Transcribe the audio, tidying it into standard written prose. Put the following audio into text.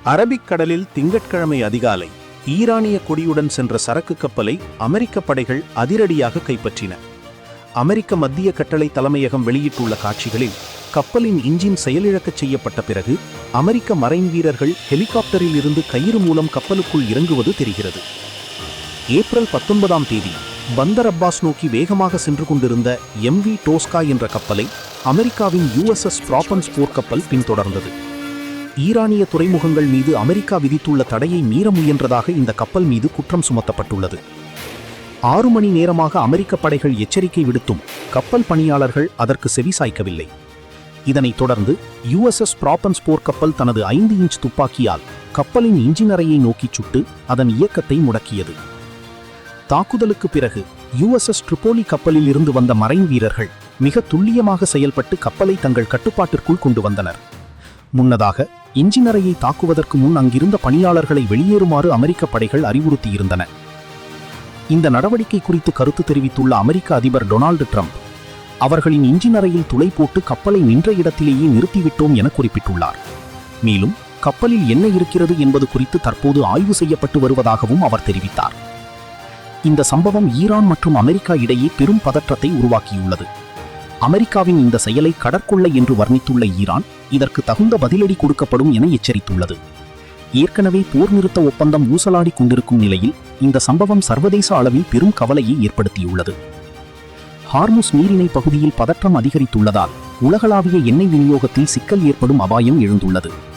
அரபிக்கடலில் திங்கட்கிழமை அதிகாலை ஈரானிய கொடியுடன் சென்ற சரக்கு கப்பலை அமெரிக்க படைகள் அதிரடியாக கைப்பற்றின. அமெரிக்க மத்திய கட்டளை தலைமையகம் வெளியிட்டுள்ள காட்சிகளில் கப்பலின் இன்ஜின் செயலிழக்கச் செய்யப்பட்ட பிறகு அமெரிக்க மரைன் வீரர்கள் ஹெலிகாப்டரில் இருந்து கயிறு மூலம் கப்பலுக்குள் இறங்குவது தெரிகிறது. ஏப்ரல் 19ஆம் தேதி பந்தர் அப்பாஸ் நோக்கி வேகமாக சென்று கொண்டிருந்த MV டோஸ்கா என்ற கப்பலை அமெரிக்காவின் USS ப்ராப்பன்ஸ் போர்க்கப்பல் பின்தொடர்ந்தது. ஈரானிய துறைமுகங்கள் மீது அமெரிக்கா விதித்துள்ள தடையை மீற முயன்றதாக இந்த கப்பல் மீது குற்றம் சுமத்தப்பட்டுள்ளது. 6 மணி நேரமாக அமெரிக்க படைகள் எச்சரிக்கை விடுத்தும் கப்பல் பணியாளர்கள் அதற்கு செவிசாய்க்கவில்லை. இதனைத் தொடர்ந்து USS ப்ராப்பன்ஸ் போர்க்கப்பல் தனது 5 இன்ச் துப்பாக்கியால் கப்பலின் இன்ஜின் அறையை நோக்கிச் சுட்டு அதன் இயக்கத்தை முடக்கியது. தாக்குதலுக்கு பிறகு USS ட்ரிபோலி கப்பலில் இருந்து வந்த மரைன் வீரர்கள் மிக துல்லியமாக செயல்பட்டு கப்பலை தங்கள் கட்டுப்பாட்டிற்குள் கொண்டு வந்தனர். முன்னதாக இன்ஜின் அறையை தாக்குவதற்கு முன் அங்கிருந்த பணியாளர்களை வெளியேறுமாறு அமெரிக்க படைகள் அறிவுறுத்தியிருந்தன. இந்த நடவடிக்கை குறித்து கருத்து தெரிவித்துள்ள அமெரிக்க அதிபர் டொனால்டு ட்ரம்ப், அவர்களின் இன்ஜின் அறையில் துளை போட்டு கப்பலை நின்ற இடத்திலேயே நிறுத்திவிட்டோம் என குறிப்பிட்டுள்ளார். மேலும் கப்பலில் என்ன இருக்கிறது என்பது குறித்து தற்போது ஆய்வு செய்யப்பட்டு வருவதாகவும் அவர் தெரிவித்தார். இந்த சம்பவம் ஈரான் மற்றும் அமெரிக்கா இடையே பெரும் பதற்றத்தை உருவாக்கியுள்ளது. அமெரிக்காவின் இந்த செயலை கடற்கொள்ளை என்று வர்ணித்துள்ள ஈரான் இதற்கு தகுந்த பதிலடி கொடுக்கப்படும் என எச்சரித்துள்ளது. ஏற்கனவே போர் நிறுத்த ஒப்பந்தம் ஊசலாடி கொண்டிருக்கும் நிலையில் இந்த சம்பவம் சர்வதேச அளவில் பெரும் கவலையை ஏற்படுத்தியுள்ளது. ஹார்முஸ் நீரிணை பகுதியில் பதற்றம் அதிகரித்துள்ளதால் உலகளாவிய எண்ணெய் விநியோகத்தில் சிக்கல் ஏற்படும் அபாயம் எழுந்துள்ளது.